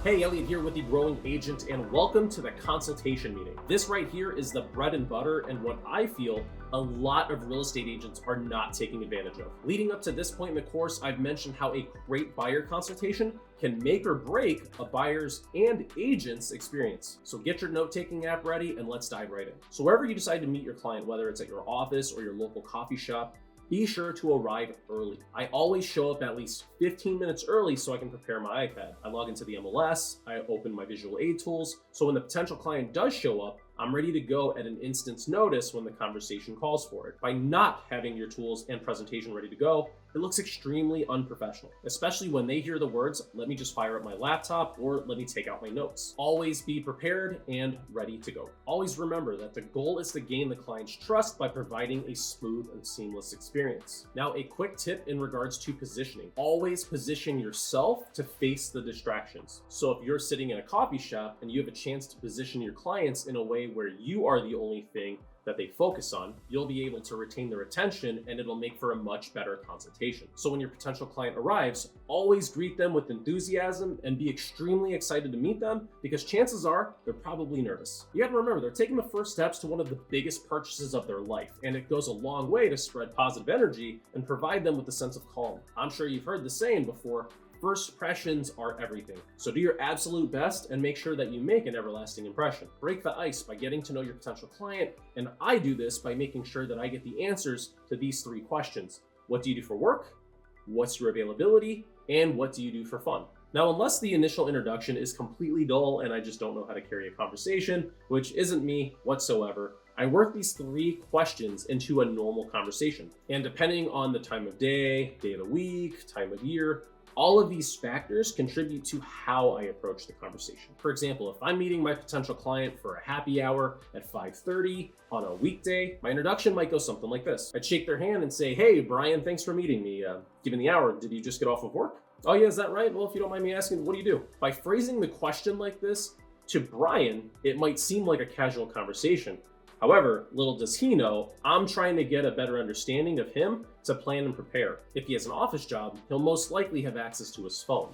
Hey, Elliot here with the Growing Agent, and welcome to the consultation meeting. This right here is the bread and butter and what I feel a lot of real estate agents are not taking advantage of. Leading up to this point in the course, I've mentioned how a great buyer consultation can make or break a buyer's and agent's experience. So get your note-taking app ready and let's dive right in. So wherever you decide to meet your client, whether it's at your office or your local coffee shop, be sure to arrive early. I always show up at least 15 minutes early so I can prepare my iPad. I log into the MLS, I open my visual aid tools, so when the potential client does show up, I'm ready to go at an instant's notice when the conversation calls for it. By not having your tools and presentation ready to go, it looks extremely unprofessional, especially when they hear the words, let me just fire up my laptop or let me take out my notes. Always be prepared and ready to go. Always remember that the goal is to gain the client's trust by providing a smooth and seamless experience. Now, a quick tip in regards to positioning. Always position yourself to face the distractions. So if you're sitting in a coffee shop and you have a chance to position your clients in a way where you are the only thing that they focus on, you'll be able to retain their attention and it'll make for a much better consultation. So when your potential client arrives, always greet them with enthusiasm and be extremely excited to meet them because chances are they're probably nervous. You gotta remember, they're taking the first steps to one of the biggest purchases of their life, and it goes a long way to spread positive energy and provide them with a sense of calm. I'm sure you've heard the saying before, first impressions are everything. So do your absolute best and make sure that you make an everlasting impression. Break the ice by getting to know your potential client, and I do this by making sure that I get the answers to these three questions. What do you do for work? What's your availability? And what do you do for fun? Now, unless the initial introduction is completely dull and I just don't know how to carry a conversation, which isn't me whatsoever, I work these three questions into a normal conversation. And depending on the time of day of the week, time of year, all of these factors contribute to how I approach the conversation. For example, if I'm meeting my potential client for a happy hour at 5:30 on a weekday, my introduction might go something like this. I'd shake their hand and say, hey, Brian, thanks for meeting me. Given the hour, did you just get off of work? Oh yeah, is that right? Well, if you don't mind me asking, what do you do? By phrasing the question like this, to Brian, it might seem like a casual conversation. However, little does he know, I'm trying to get a better understanding of him to plan and prepare. If he has an office job, he'll most likely have access to his phone.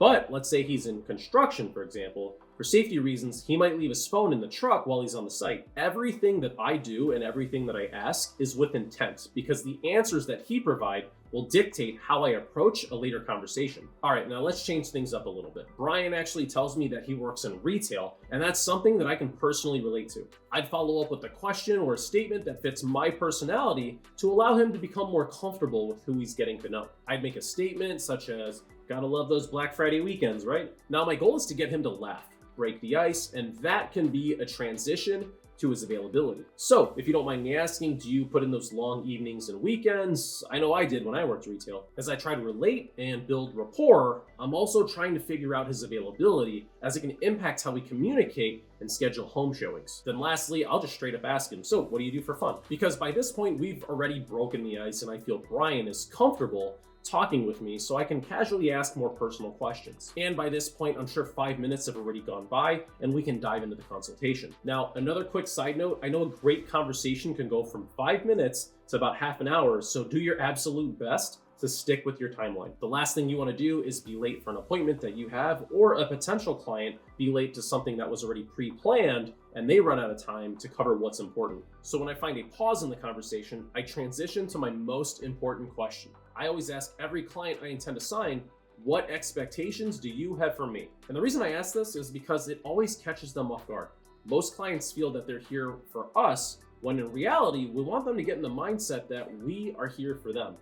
But let's say he's in construction, for example. For safety reasons, he might leave his phone in the truck while he's on the site. Everything that I do and everything that I ask is with intent because the answers that he provides will dictate how I approach a later conversation. All right, now let's change things up a little bit. Brian actually tells me that he works in retail, and that's something that I can personally relate to. I'd follow up with a question or a statement that fits my personality to allow him to become more comfortable with who he's getting to know. I'd make a statement such as, gotta love those Black Friday weekends, right? Now my goal is to get him to laugh, break the ice, and that can be a transition to his availability. So if you don't mind me asking, do you put in those long evenings and weekends? I know I did when I worked retail. As I try to relate and build rapport, I'm also trying to figure out his availability as it can impact how we communicate and schedule home showings. Then lastly, I'll just straight up ask him, so what do you do for fun? Because by this point, we've already broken the ice and I feel Brian is comfortable talking with me so I can casually ask more personal questions. And by this point, I'm sure 5 minutes have already gone by and we can dive into the consultation. Now, another quick side note, I know a great conversation can go from 5 minutes to about half an hour, so do your absolute best to stick with your timeline. The last thing you want to do is be late for an appointment that you have, or a potential client be late to something that was already pre-planned and they run out of time to cover what's important. So when I find a pause in the conversation, I transition to my most important question. I always ask every client I intend to sign, what expectations do you have for me? And the reason I ask this is because it always catches them off guard. Most clients feel that they're here for us, when in reality, we want them to get in the mindset that we are here for them.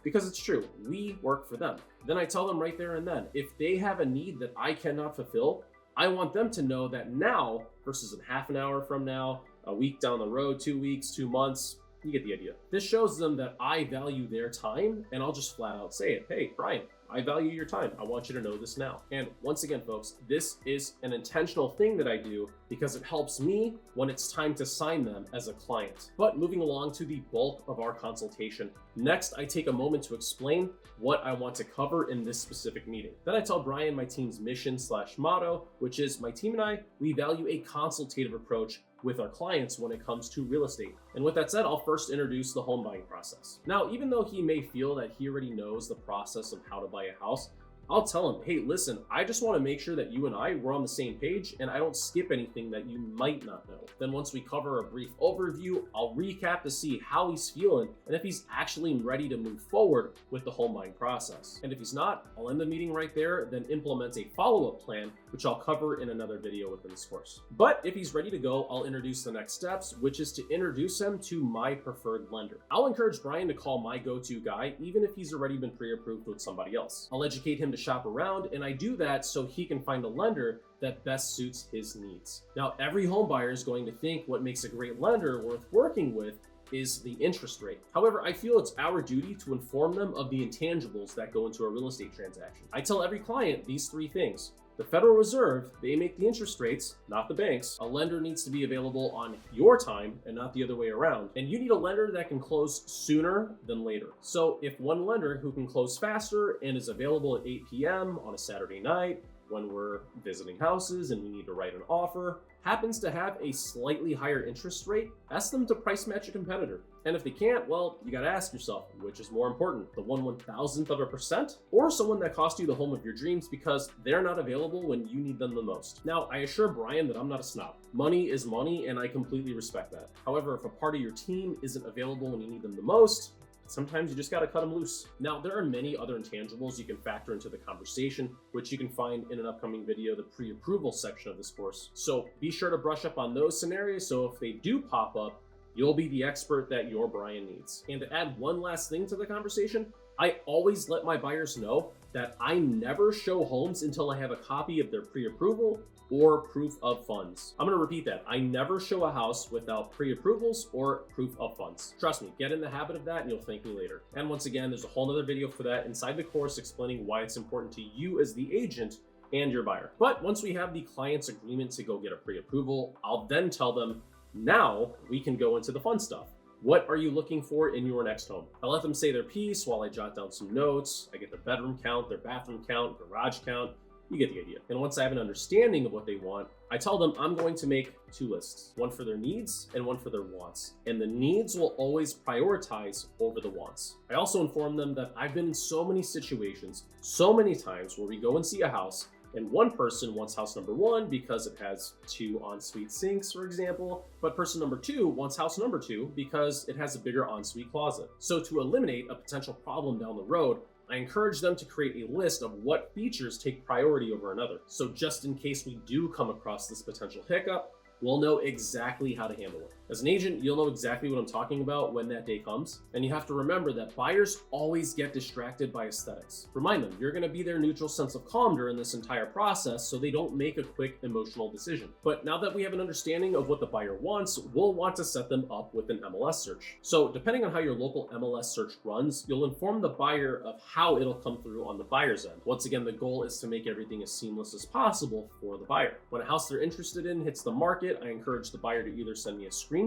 Because it's true, we work for them. Then I tell them right there and then, if they have a need that I cannot fulfill, I want them to know that now versus in half an hour from now, a week down the road, 2 weeks, 2 months, you get the idea. This shows them that I value their time, and I'll just flat out say it. Hey, Brian, I value your time. I want you to know this now. And once again, folks, this is an intentional thing that I do because it helps me when it's time to sign them as a client. But moving along to the bulk of our consultation, next I take a moment to explain what I want to cover in this specific meeting. Then I tell Brian my team's mission/motto, which is my team and I, we value a consultative approach with our clients when it comes to real estate. And with that said, I'll first introduce the home buying process. Now, even though he may feel that he already knows the process of how to buy a house, I'll tell him, hey, listen, I just want to make sure that you and I were on the same page and I don't skip anything that you might not know. Then once we cover a brief overview, I'll recap to see how he's feeling and if he's actually ready to move forward with the home buying process. And if he's not, I'll end the meeting right there, then implement a follow-up plan, which I'll cover in another video within this course. But if he's ready to go, I'll introduce the next steps, which is to introduce him to my preferred lender. I'll encourage Brian to call my go-to guy, even if he's already been pre-approved with somebody else. I'll educate him to shop around, and I do that so he can find a lender that best suits his needs. Now, every home buyer is going to think what makes a great lender worth working with is the interest rate. However, I feel it's our duty to inform them of the intangibles that go into a real estate transaction. I tell every client these three things. The Federal Reserve, they make the interest rates, not the banks. A lender needs to be available on your time and not the other way around. And you need a lender that can close sooner than later. So if one lender who can close faster and is available at 8 p.m. on a Saturday night, when we're visiting houses and we need to write an offer, happens to have a slightly higher interest rate, ask them to price match a competitor. And if they can't, well, you gotta ask yourself, which is more important, the 1/1000% or someone that cost you the home of your dreams because they're not available when you need them the most. Now, I assure Brian that I'm not a snob. Money is money, and I completely respect that. However, if a part of your team isn't available when you need them the most, sometimes you just got to cut them loose. Now, there are many other intangibles you can factor into the conversation, which you can find in an upcoming video, the pre-approval section of this course. So be sure to brush up on those scenarios, so if they do pop up, you'll be the expert that your Brian needs. And to add one last thing to the conversation, I always let my buyers know that I never show homes until I have a copy of their pre-approval or proof of funds. I'm gonna repeat that. I never show a house without pre-approvals or proof of funds. Trust me, get in the habit of that and you'll thank me later. And once again, there's a whole nother video for that inside the course explaining why it's important to you as the agent and your buyer. But once we have the client's agreement to go get a pre-approval, I'll then tell them, now we can go into the fun stuff. What are you looking for in your next home? I let them say their piece while I jot down some notes. I get their bedroom count, their bathroom count, garage count. You get the idea. And once I have an understanding of what they want, I tell them I'm going to make two lists, one for their needs and one for their wants. And the needs will always prioritize over the wants. I also inform them that I've been in so many situations, so many times where we go and see a house and one person wants house number one because it has 2 ensuite sinks, for example, but person number 2 wants house number 2 because it has a bigger ensuite closet. So to eliminate a potential problem down the road, I encourage them to create a list of what features take priority over another. So just in case we do come across this potential hiccup, we'll know exactly how to handle it. As an agent, you'll know exactly what I'm talking about when that day comes. And you have to remember that buyers always get distracted by aesthetics. Remind them, you're gonna be their neutral sense of calm during this entire process so they don't make a quick emotional decision. But now that we have an understanding of what the buyer wants, we'll want to set them up with an MLS search. So depending on how your local MLS search runs, you'll inform the buyer of how it'll come through on the buyer's end. Once again, the goal is to make everything as seamless as possible for the buyer. When a house they're interested in hits the market, I encourage the buyer to either send me a screenshot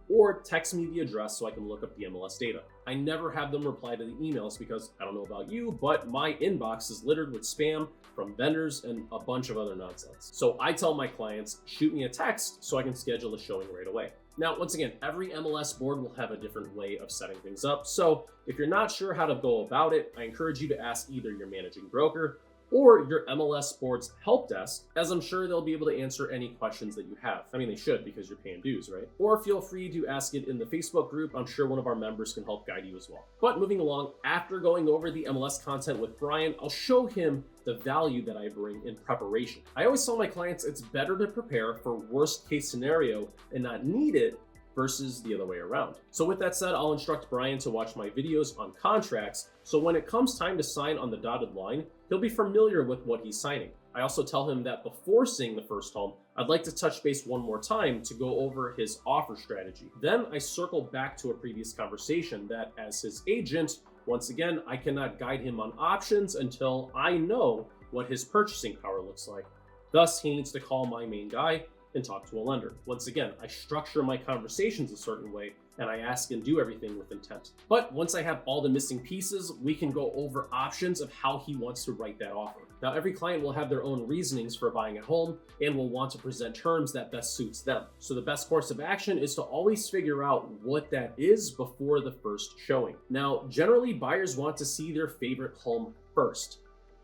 or text me the address so I can look up the MLS data. I never have them reply to the emails because I don't know about you, but my inbox is littered with spam from vendors and a bunch of other nonsense. So I tell my clients, shoot me a text so I can schedule a showing right away. Now, once again, every MLS board will have a different way of setting things up. So if you're not sure how to go about it, I encourage you to ask either your managing broker or your MLS board's help desk, as I'm sure they'll be able to answer any questions that you have. I mean, they should because you're paying dues, right? Or feel free to ask it in the Facebook group. I'm sure one of our members can help guide you as well. But moving along, after going over the MLS content with Brian, I'll show him the value that I bring in preparation. I always tell my clients it's better to prepare for worst case scenario and not need it versus the other way around. So with that said, I'll instruct Brian to watch my videos on contracts, so when it comes time to sign on the dotted line, he'll be familiar with what he's signing. I also tell him that before seeing the first home, I'd like to touch base one more time to go over his offer strategy. Then I circle back to a previous conversation that as his agent, once again, I cannot guide him on options until I know what his purchasing power looks like. Thus, he needs to call my main guy and talk to a lender. Once again, I structure my conversations a certain way and I ask and do everything with intent. But once I have all the missing pieces, we can go over options of how he wants to write that offer. Now, every client will have their own reasonings for buying a home and will want to present terms that best suits them. So the best course of action is to always figure out what that is before the first showing. Now, generally buyers want to see their favorite home first.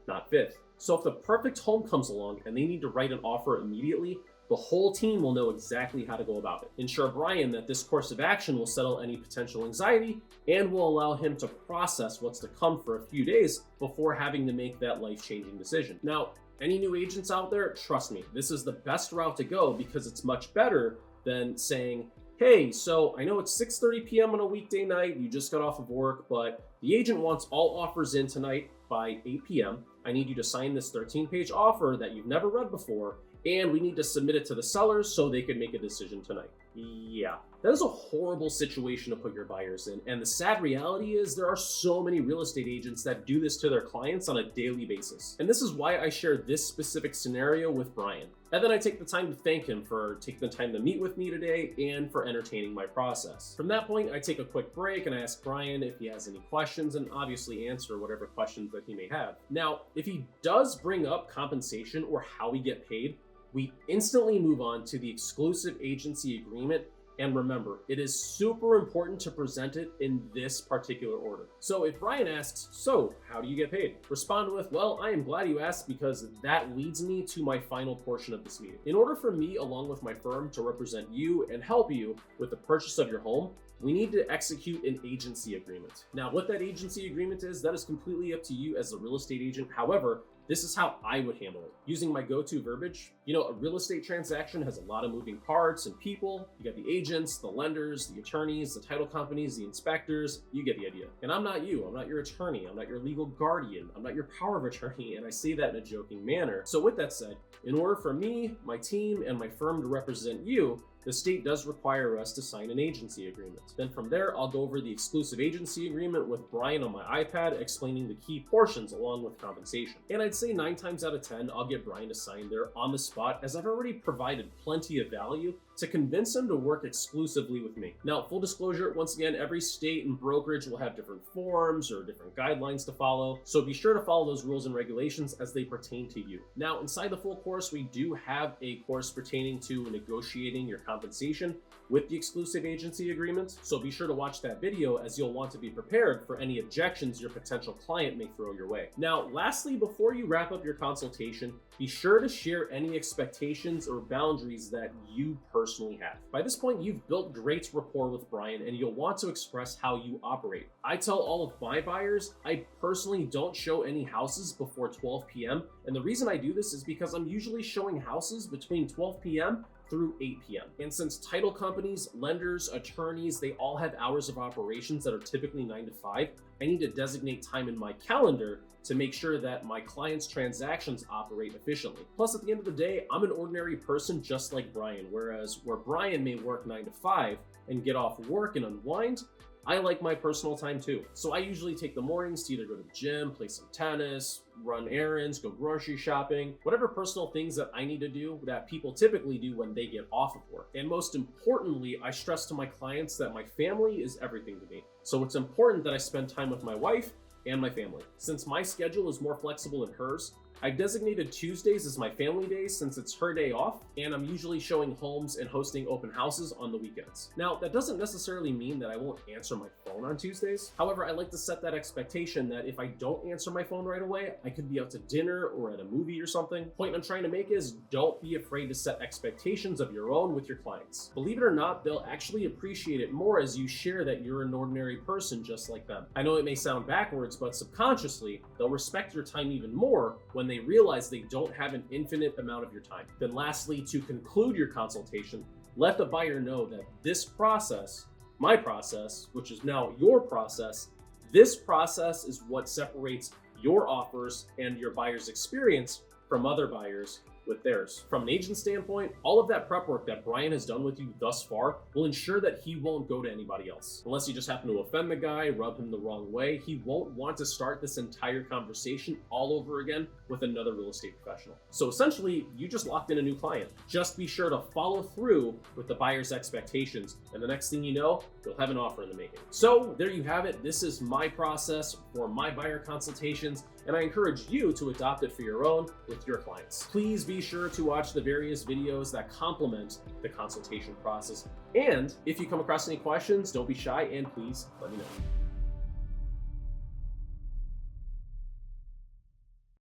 not fifth. So if the perfect home comes along and they need to write an offer immediately, the whole team will know exactly how to go about it. Ensure Brian that this course of action will settle any potential anxiety and will allow him to process what's to come for a few days before having to make that life-changing decision. Now, any new agents out there, trust me, this is the best route to go because it's much better than saying, hey, so I know it's 6:30 p.m. on a weekday night, you just got off of work, but the agent wants all offers in tonight by 8 p.m. I need you to sign this 13-page offer that you've never read before, and we need to submit it to the sellers so they can make a decision tonight. Yeah, that is a horrible situation to put your buyers in. And the sad reality is there are so many real estate agents that do this to their clients on a daily basis. And this is why I share this specific scenario with Brian. And then I take the time to thank him for taking the time to meet with me today and for entertaining my process. From that point, I take a quick break and I ask Brian if he has any questions and obviously answer whatever questions that he may have. Now, if he does bring up compensation or how we get paid, we instantly move on to the exclusive agency agreement. And remember, it is super important to present it in this particular order. So if Brian asks, so how do you get paid? Respond with, well, I am glad you asked because that leads me to my final portion of this meeting. In order for me, along with my firm, to represent you and help you with the purchase of your home, we need to execute an agency agreement. Now, what that agency agreement is, that is completely up to you as a real estate agent. However, this is how I would handle it. Using my go-to verbiage, a real estate transaction has a lot of moving parts and people. You got the agents, the lenders, the attorneys, the title companies, the inspectors, you get the idea. And I'm not you, I'm not your attorney, I'm not your legal guardian, I'm not your power of attorney, and I say that in a joking manner. So with that said, in order for me, my team, and my firm to represent you, the state does require us to sign an agency agreement. Then from there, I'll go over the exclusive agency agreement with Brian on my iPad, explaining the key portions along with compensation. And I'd say 9 times out of 10, I'll get Brian to sign there on the spot, as I've already provided plenty of value to convince him to work exclusively with me. Now, full disclosure, once again, every state and brokerage will have different forms or different guidelines to follow, so be sure to follow those rules and regulations as they pertain to you. Now, inside the full course, we do have a course pertaining to negotiating your compensation with the exclusive agency agreement, so be sure to watch that video as you'll want to be prepared for any objections your potential client may throw your way. Now, lastly, before you wrap up your consultation, be sure to share any expectations or boundaries that you personally have. By this point, you've built great rapport with Brian and you'll want to express how you operate. I tell all of my buyers, I personally don't show any houses before 12 p.m. And the reason I do this is because I'm usually showing houses between 12 p.m. through 8 p.m. And since title companies, lenders, attorneys, they all have hours of operations that are typically 9 to 5, I need to designate time in my calendar to make sure that my clients' transactions operate efficiently. Plus, at the end of the day, I'm an ordinary person just like Brian, whereas where Brian may work 9 to 5 and get off work and unwind, I like my personal time too. So I usually take the mornings to either go to the gym, play some tennis, run errands, go grocery shopping, whatever personal things that I need to do that people typically do when they get off of work. And most importantly, I stress to my clients that my family is everything to me. So it's important that I spend time with my wife and my family. Since my schedule is more flexible than hers, I've designated Tuesdays as my family days since it's her day off, and I'm usually showing homes and hosting open houses on the weekends. Now, that doesn't necessarily mean that I won't answer my phone on Tuesdays. However, I like to set that expectation that if I don't answer my phone right away, I could be out to dinner or at a movie or something. The point I'm trying to make is don't be afraid to set expectations of your own with your clients. Believe it or not, they'll actually appreciate it more as you share that you're an ordinary person just like them. I know it may sound backwards, but subconsciously, they'll respect your time even more when they realize they don't have an infinite amount of your time. Then lastly, to conclude your consultation, let the buyer know that this process, my process, which is now your process, this process is what separates your offers and your buyer's experience from other buyers with theirs. From an agent standpoint, all of that prep work that Brian has done with you thus far will ensure that he won't go to anybody else. Unless you just happen to offend the guy, rub him the wrong way, he won't want to start this entire conversation all over again with another real estate professional. So essentially, you just locked in a new client. Just be sure to follow through with the buyer's expectations, and the next thing you know, you'll have an offer in the making. So there you have it. This is my process for my buyer consultations, and I encourage you to adopt it for your own with your clients. Please be sure to watch the various videos that complement the consultation process. And if you come across any questions, don't be shy and please let me know.